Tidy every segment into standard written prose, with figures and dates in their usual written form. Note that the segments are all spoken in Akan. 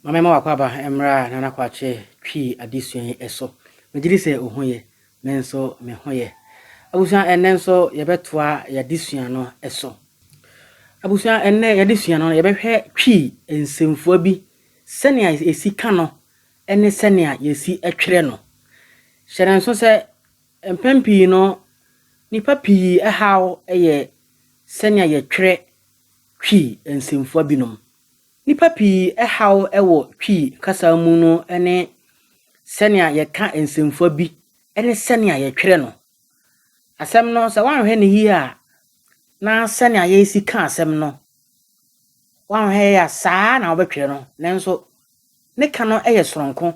Mama wakwaba emra na nakwache twi adisuan eso. Megiri se ohoye menso mehoye. Abusuan enne nso yebetoa yadisuan no eso. Abusuan enne yadisuan no yebehwe twi nsɛmfua bi sɛnea esi ka no enne sɛnea yesi atwere no. Hyɛn nso sɛ mpempi no nipa pii ɛhaw ɛyɛ sɛnea yɛtwere twi nsɛmfua binom. Nipa pii ɛhaw ɛwɔ twi kasa mu no ene sɛnea yɛka nsɛmfua bi ene sɛnea yɛtwere no. Asɛm no sɛ wanhwɛ ne yi a na sɛnea yɛsi ka asɛm no wanhwɛ ya saa na wobɛtwere no nanso ne ka no ɛyɛ soronko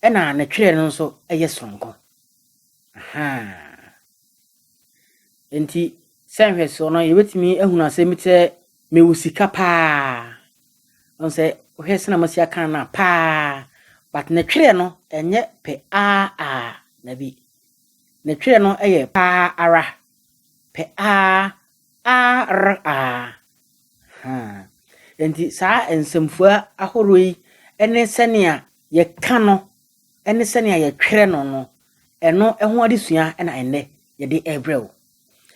ɛna ne twere no nso ɛyɛ soronko. Enti sɛnhwɛ so no yɛbɛtumi ahunu asɛm sɛ mewusika paa. Onse ohwe sena masia kan na pa but ne twere no enye pe a na bi ne twere no eye pa ara pe a r a enti saa nsɛmfua ahoro yi ene sɛnea ye ka no ene sɛnea ye twere no no eno eho adesua na enne ye de ebrew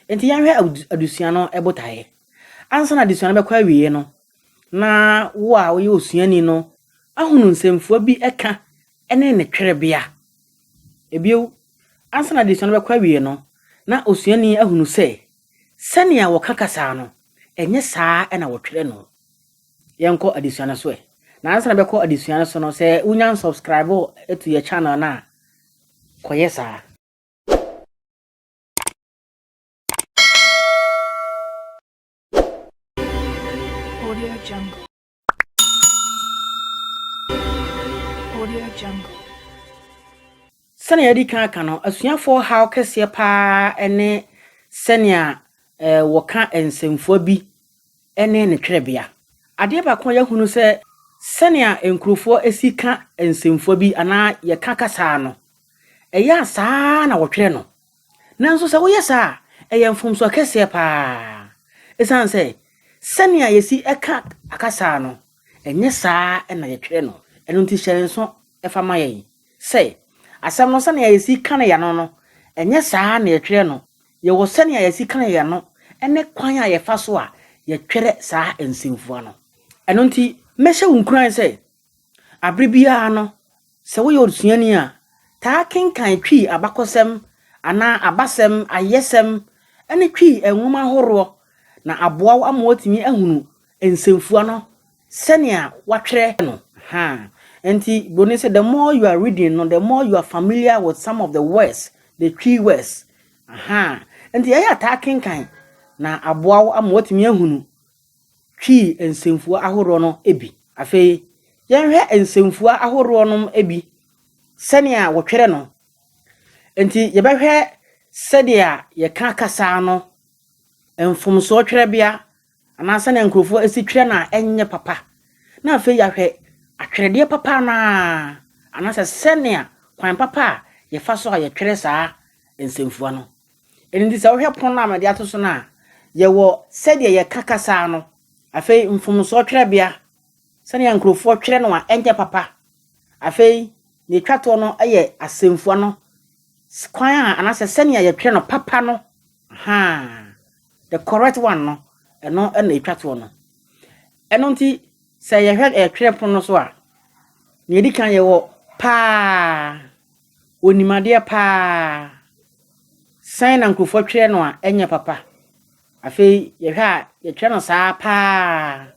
enti yanhwe adesua no ebotae ansa na adesua no bekwa wiye no na wo a wo ye osuani no ahunu nsɛmfua bi eka ene ne twerɛbea ebio ansa na adesua no bekwa wie no na osuani ahunu sɛ sɛnea wo kakasa no enye saa na wo twere no yenko adesua no so na ansa na bekɔ adesua no so no sɛ unya subscribe to your channel na koye saa. Sɛnea yɛdi kan aka no asuafo haw kɛseɛ paa ene sɛnea wɔka nsɛmfua bi ene ne twerɛbea. Adeɛ baako yɛhunu sɛ sɛnea nkurofo esi ka nsɛmfua bi ana yɛka kasa no ɛyɛ saa na wɔtwere no. Nanso sɛ woyɛ saa ɛyɛ mfomso kɛseɛ paa. Esan sɛ sɛnea yɛsi ɛka akasa no ɛnyɛ saa na yɛtwere no. Ɛno nti hyɛn so ɛfa ma yɛn sɛ asɛm no sɛnea yɛsi ka no ya no ɛnyɛ saa na yɛtwere no. Yɛwɔ sɛnea yɛsi ka no ya no ɛne kwan a yɛfa so a yɛtwere saa nsɛmfua no. Ɛno nti mɛhyɛ wo nkuran sɛ abre bia no sɛ woyɛ osuani a taa kenkan twi abakɔsɛm ana abasɛm ayɛsɛm ɛne twi enwoma horoɔ na aboa wo ama watimi ahunu nsɛmfua no sɛnea watwere no. Enti boni say the more you are reading no the more you are familiar with some of the words, the twi words. Enti ya attacking kan na aboa wo ama watimi ahunu twi nsɛmfua ahoro no ebi. Afei yenhwe nsɛmfua ahoro no ebi sɛnea wotwere no. Enti yebehwe sɛdea ye ka kasa no mfomso twerɛbea ana sɛnea nkrofo esi twere na enye papa. Na afei yahwe atwerɛdeɛ papa na ana sɛnea kwan papa ye fa so a ye twere saa nsɛmfua no. Enti sɛ wohwɛ pon na amade ato so na ye wo sɛdea ye ka kasa no afei mfomso twerɛbea sɛnea nkrofo twere no a enye papa. Afei ne twato no ɛyɛ asɛmfua no kwan a ana sɛnea ye twere no papa no. The correct one no eno na etwato no. Eno nti sɛ yɛhwɛ twere pon no so a ne edi kan yɛwɔ paa onimadeɛ paa sɛn na nkrofo twere no a enye papa. Afei yɛhwɛ a yɛtwere no saa paa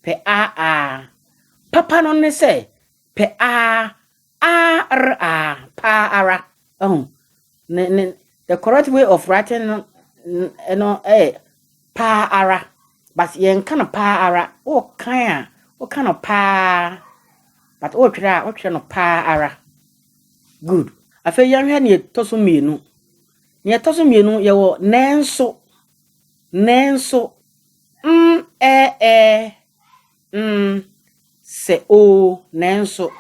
pe a papa no ne sɛ pe a r a pa ara. The correct way of writing no pa ara but yen kana pa ara o kan a o kana pa but o twere no pa ara. Good. Afei yanhwe ne toso mienu. Ne toso mienu yewo nenso se o nenso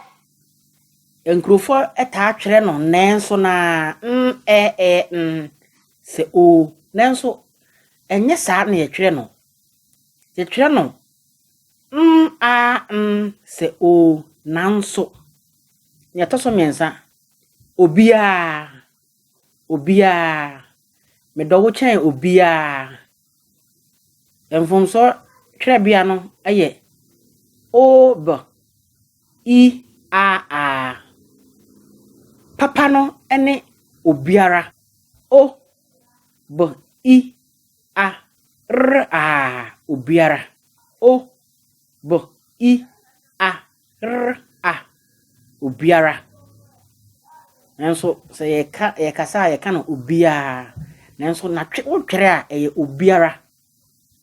enkrofo eta twere no nenso na se o nenso enye saa na ye twere no. Ye twere no a se o nanso. Ya toso miensa. Obia me dowo chen obia. Mfomso twerɛbea no eye o b I a papa no ene obiara o b I a r a obiara o b I a r a obiara nanso se ye kasa ye kana obia nanso na twere a eye obiara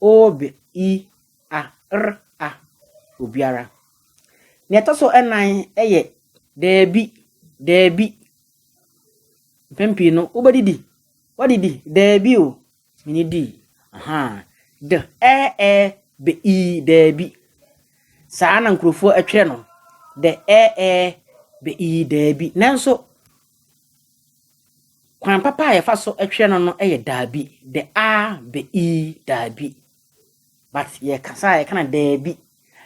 o b I a r a obiara ne toso enan eye debi pempi no ubadidi wadidi debi o mini di de be I debi saa na nkrofo atwe no de be I debi nanso kwan papa ye fa so atwe no eye dabi de a be I dabi but ye kasa ye kana debi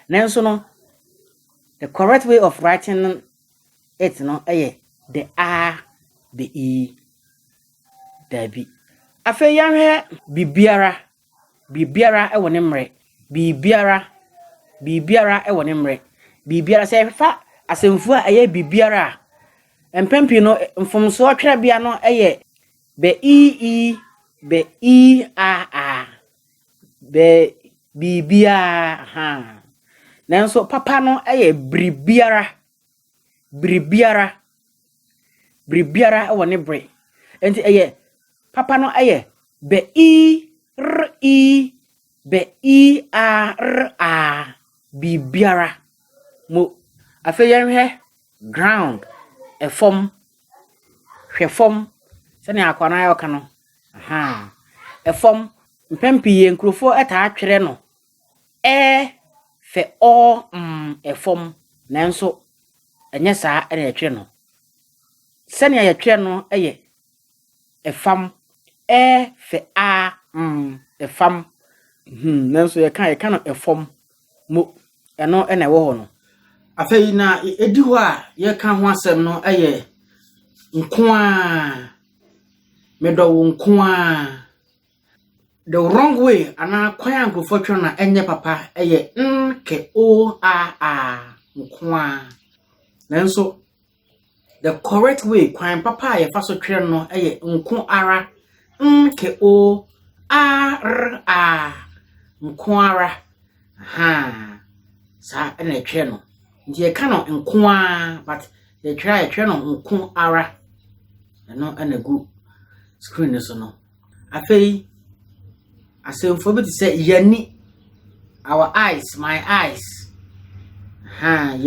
nanso no the correct way of writing it no eye de a be I dabi afa yanhwe bibiara e woni mre bibiara e woni mre bibiara se fa asemfua eye bibiara empempi no mfomso twerɛbea no eye be I a be bibia nanso papa no eye bribiara e woni bre enti eye papa no eye be I a r a bibiara mo afeyenhwe ground efom hwefom se ne akwana ayo kano efom mpempi ye nkrofo eta atwere no fe o efom nanso enye saa ene atwere no se ne atwere no eye efam fe a efam nanso ye kan no efom mo eno ene wo ho no afei na edi ho a ye kan ho asem no eye nko a medo nko a the wrong way ana kwan ankofo twa na enye papa eye nke o a nko a nanso the correct way kwan papa ye fa so twa no eye nko ara nke o r a nko ara sa ene twa no ndi e ka no nko a but the twa no nko ara no anagu screen so no afei asemfo bi say yani our eyes my eyes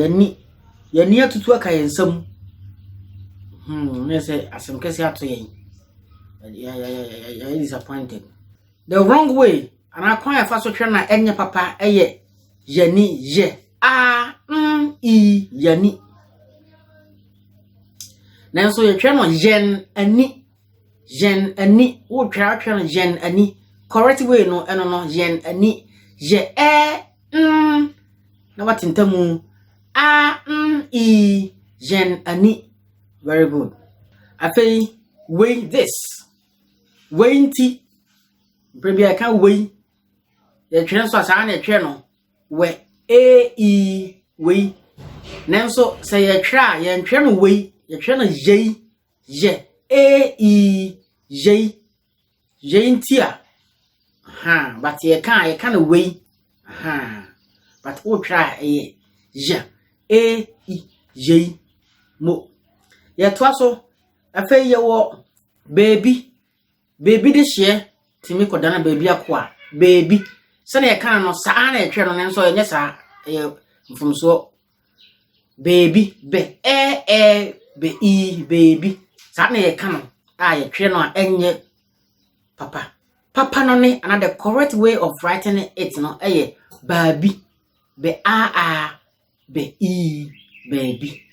yani atutu aka yensam me say asem kesi ato yen ya disappointed the wrong way ana kwan ya fa so twa na enye papa eye yani ye I yani nanso ye twa no yen ani wo twa no yen ani correct way no eno no yen ani ye na watintamu I yen ani very good afei weigh this weighty maybe I can weigh ye twa so asa na twa no we weigh nanso say ye twa ye twa no weigh ye twa no ye ntia but ye can weigh but o try ye mo ye toa so afei ye wo baby de hye timi kodana baby akwa baby se na ye kan no saa na etwe no nso ye saa mfumso baby be be I baby saa na ye kan ye twe no enye papa no ne another correct way of writing it no baby be be I baby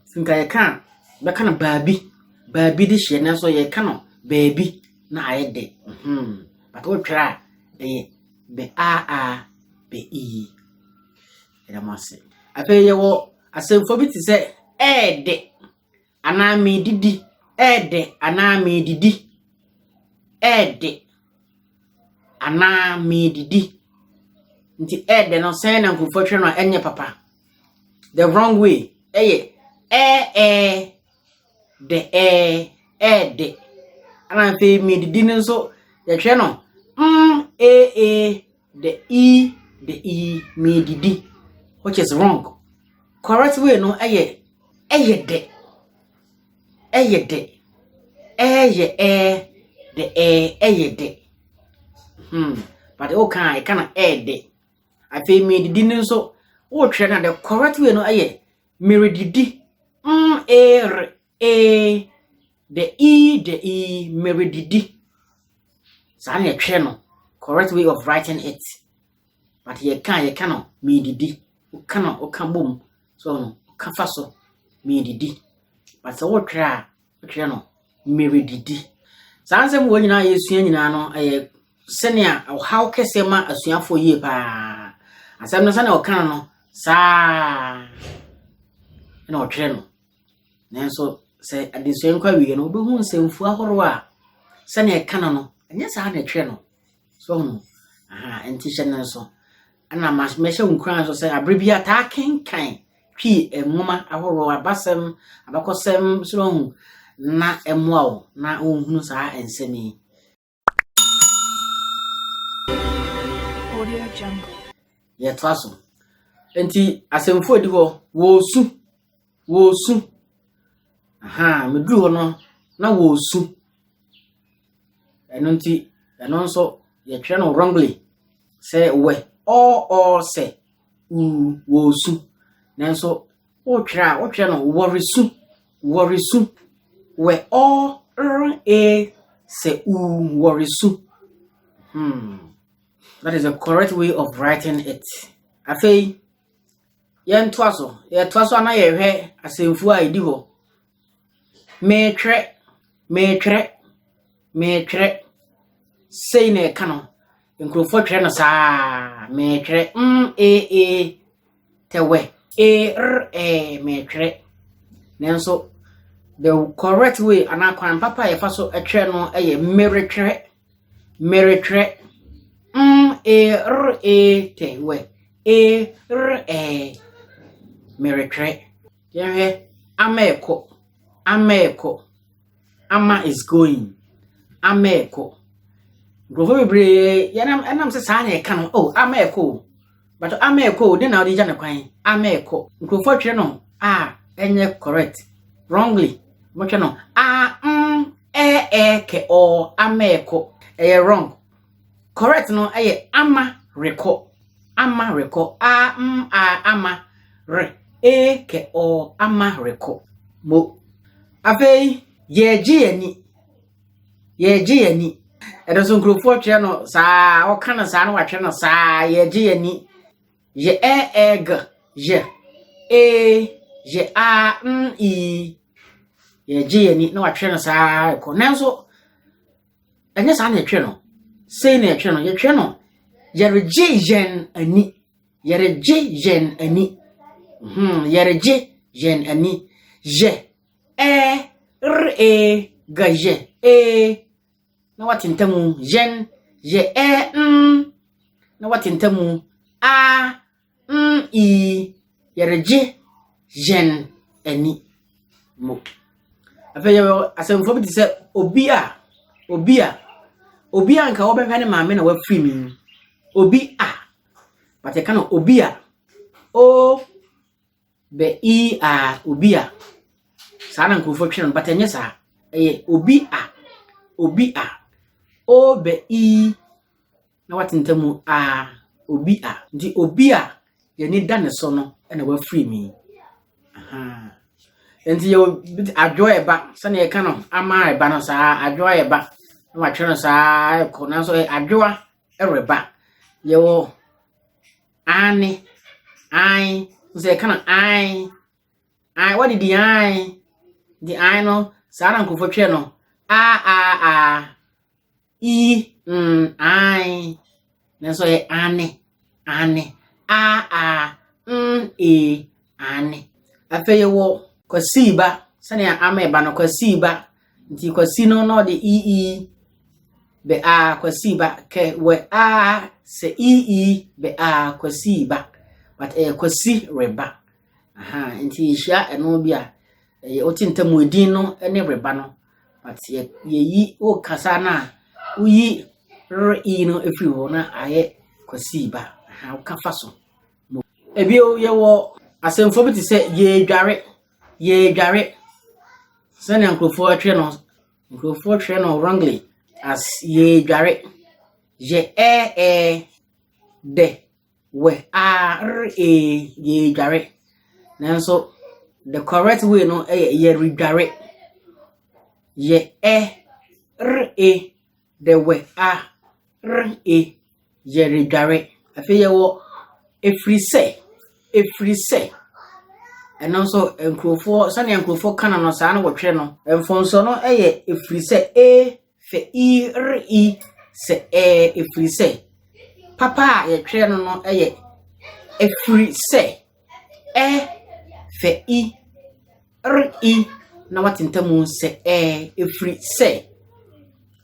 sinka ye kan be kan baby de hye na so ye kan baby na ayede but o try be be I Edamase. Ape yewo asemfo bi ti se ede ana me didi. Ede ana me didi. Ede ana me didi. Nti ede no sen na nkufo twe no enye papa. The wrong way. Eye de ede. Ana fe me didi nso ye twe no the e me didi, which is wrong. Correct way no eye de de but okay kana de I feel me didi nso wo twe na the correct way no eye mere didi the e mere didi. Sa na twe no correct way of writing it. But ye can me didi. O can boom. So no can faso me didi. But so what try no me didi. Sansem wo nyina yesua nyina no senia how kesema asuafo yie pa. Asem no sane o kan no sa na o twe no. Nenso se adesua nkwa wie no obehu nsɛmfu ahoro a sane kan no anya sa na twe no. So no enti hye so ana mesha nkran so say abribia ta kenkan twi enwoma ahoro abasem abakosem so hu na emwa wo na ohunu sa ensemi. Audio Jungle. Ye twaso enti asemfo edi ho wo su medru ho no na wo su eno nti eno nso ye twe no wrongly say we or say wo su nanso o twe no worry su we all say worry su. That is the correct way of writing it. Afei ye twaso na ye hwe asemfu a edi ho me twe say na ka no nkrofo twe no sa me twe tewe me twe nanso the correct way anakwan papa ye fa so twe no eye mere twe tewe mere twe ye ameko ama is going ameko. Go bre yanam se sa na kan ameko but ameko dey na odi ja ne kwan ameko nkofo twe no enye correct wrongly mo twe no ke o ameko wrong correct no ama reko ama re ke o ama reko mo afei ye ji ani edo so nkrofo twe no sa o kana sa na watwe no sa ye ji ani je je i ye ji ani na watwe no sa ko nanso enya sa na twe no sei na twe no ye twe no ye reji jen ani je gaje na watintamu jen je na watintamu i yereje jen ani mo afeyo asemfo bi se obi a nka wo behwe ne maame na wafiri mi obi a but kana obi a o be obi a sana nkofo twe no but enye sa obi a o be na watintamu obi a ndi obi a ye ni da ne so no na wafiri mi enti yo adwo eba sane ye ka no ama eba no sa adwo eba na watwe no sa ko na so adwoa ereba yo ani say kind of I what did the I no Saran ko for no I then so ane e ane. Afei wo kwasi ba sane ameba no kwasi ba nti kwasi no no de be a kwasi ba ke we a se be a kwasi ba but kwasi reba aha nti hia eno bia otintamu edin no ne reba no but ye o kasa na uyi no efiri ho na aye kwasi ba aha o kafa so ebio ye wo asemfo bi ti se ye dware sane ankrofo atwe no wrongly as ye dware je de we ye dware nanso the correct way no ye redware ye de we ye redware afi ye wo efri se and also enkrofo sane enkrofo kana no saa na wotwe no enfonso no efri se fe se efri se papa ye twe no efri se fe na watintamu se efri se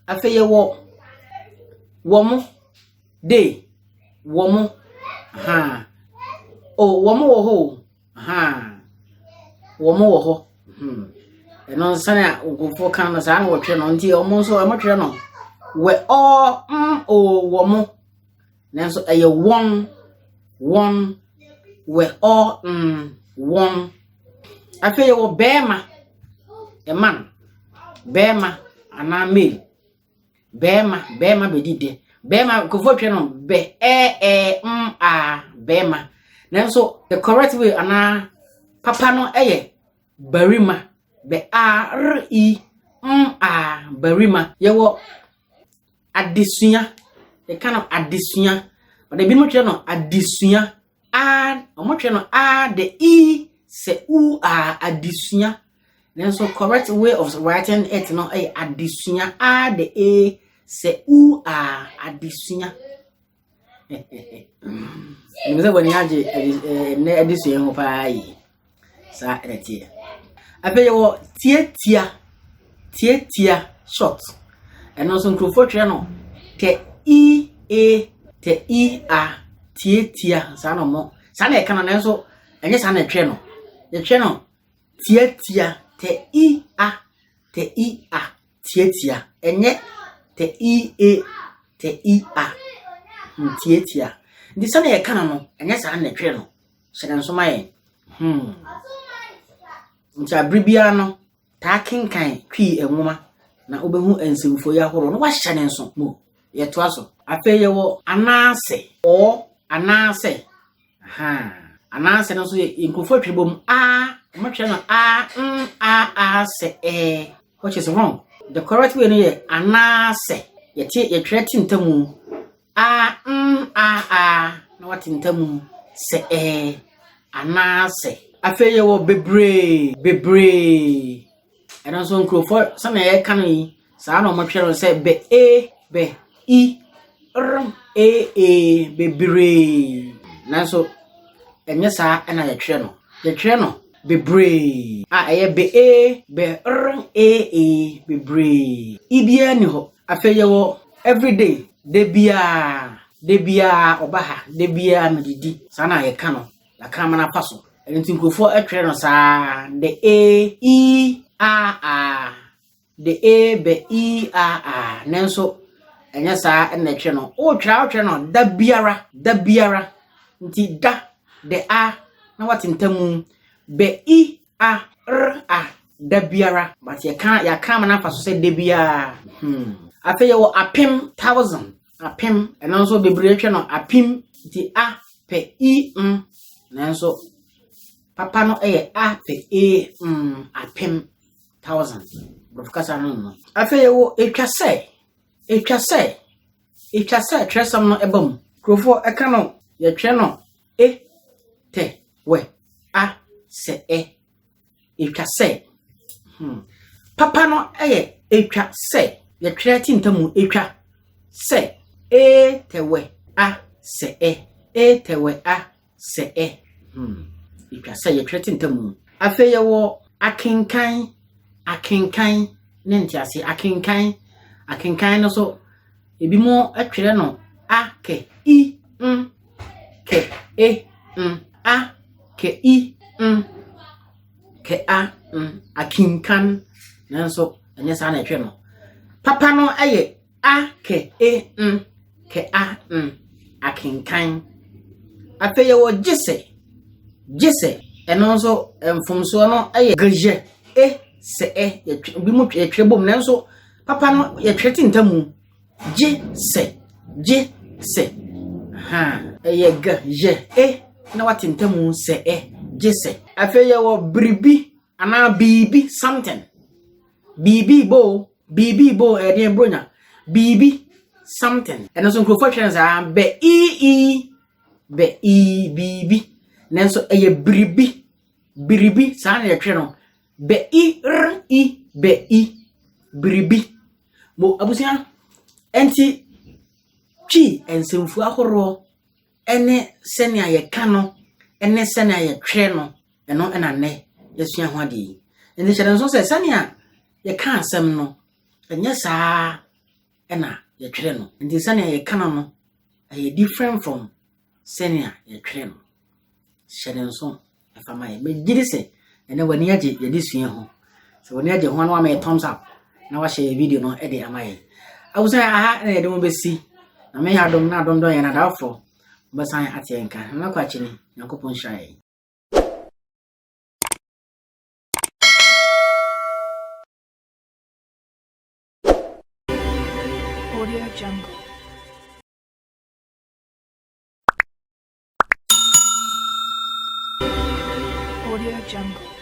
afeye wo mo de wo mo ha o wo mo wo ho ha wo mo wo ho eno sane ogofo kan no saa na wotwe no nti omo so amotwe no we wo mo nanso won we won afeye wo bema man bema ana mail bema bedide bema kofotwe no be bema nanso the correct way ana papa no barima be barima yewo adesua the kind of adesua but the bimo twe no adesua omo twe no the se adesua nanso correct way of writing it no adesua the se adesua nimeze boni aje ne adesua ho pa yi sa etie ape yo tie short and also nkrofo twe no te tie sa no mo sa na e kana nanso enye sa na twe no ye twe no tie te tie enye te tie ndi sa na ye kana no enye sa na twe no se na nso maye nti abribia no ta kenkan twi enwoma na obehu ensemfo ya horo no wahya ne nso mo ye to aso ape ye wo anase anase no so ye nkofo twebom mo twe no se which is wrong. The correct way no ye anase ye twe tintamu na watintamu se anase afe ye wo bebre and also nkrofo some ye kan yi saa na mo twere se be bebre nanso enye saa na ye twere no bebre eye be bebre ibia ni ho afe ye wo everyday de bia obaha de bia medidi saa na ye kan no la kan mana paso enti nkrofo atwere no saa the the be nanso enya saa na twe no o twa no da biara nti da the na watintamu be da biara but ya kan na faso se de biara afi ye wo apem 1000 apem nanso bebre twe no apem nti pe nanso papa no apem 1000 brofkasa no afi ye wo etwa se tresam no ebam krofo eka no ye twe no te we se etwa se papa no etwa se ye twa tintamu etwa se te we se te we se Itwa say ye twere tentamu. Afe ye wo akenkan ne ntiase akenkan no so ebi mo atwere no a ke I ke e a ke I ke a akenkan nanso enye sa na etwe no papa no aye a ke e ke a akenkan ape ye wo gise eno nso mfomso no aye geje e se ye bi mu twe bom nanso papa no ye twete ntamu gise ye geje e na watentamu se gise ape ye wo bribi ana bibi something bibi bo de bronya bibi something eno so nkrofo twen za be bibi nanso eye biribi sa na yetwe no be biribi mo abusia enti Twi Nsɛmfua ahoro ene sene ayeka no ene sene ayetwe no eno ena ne yesua ho ade enti kyere nso se sene a yeka asem no enye saa ena yetwe no enti sene ayeka no aye different from sene ayetwe no kyere nso afama ye megiri se ene wani age ye disua ho so wani age ho na wa me thumbs up na wa share video no e de amaye awusa aha na ye de mo besi na me ya dom na dom don ye na dafo basan atienka na kwa chini yakopon shaye Audio Jungle. Audio Jungle.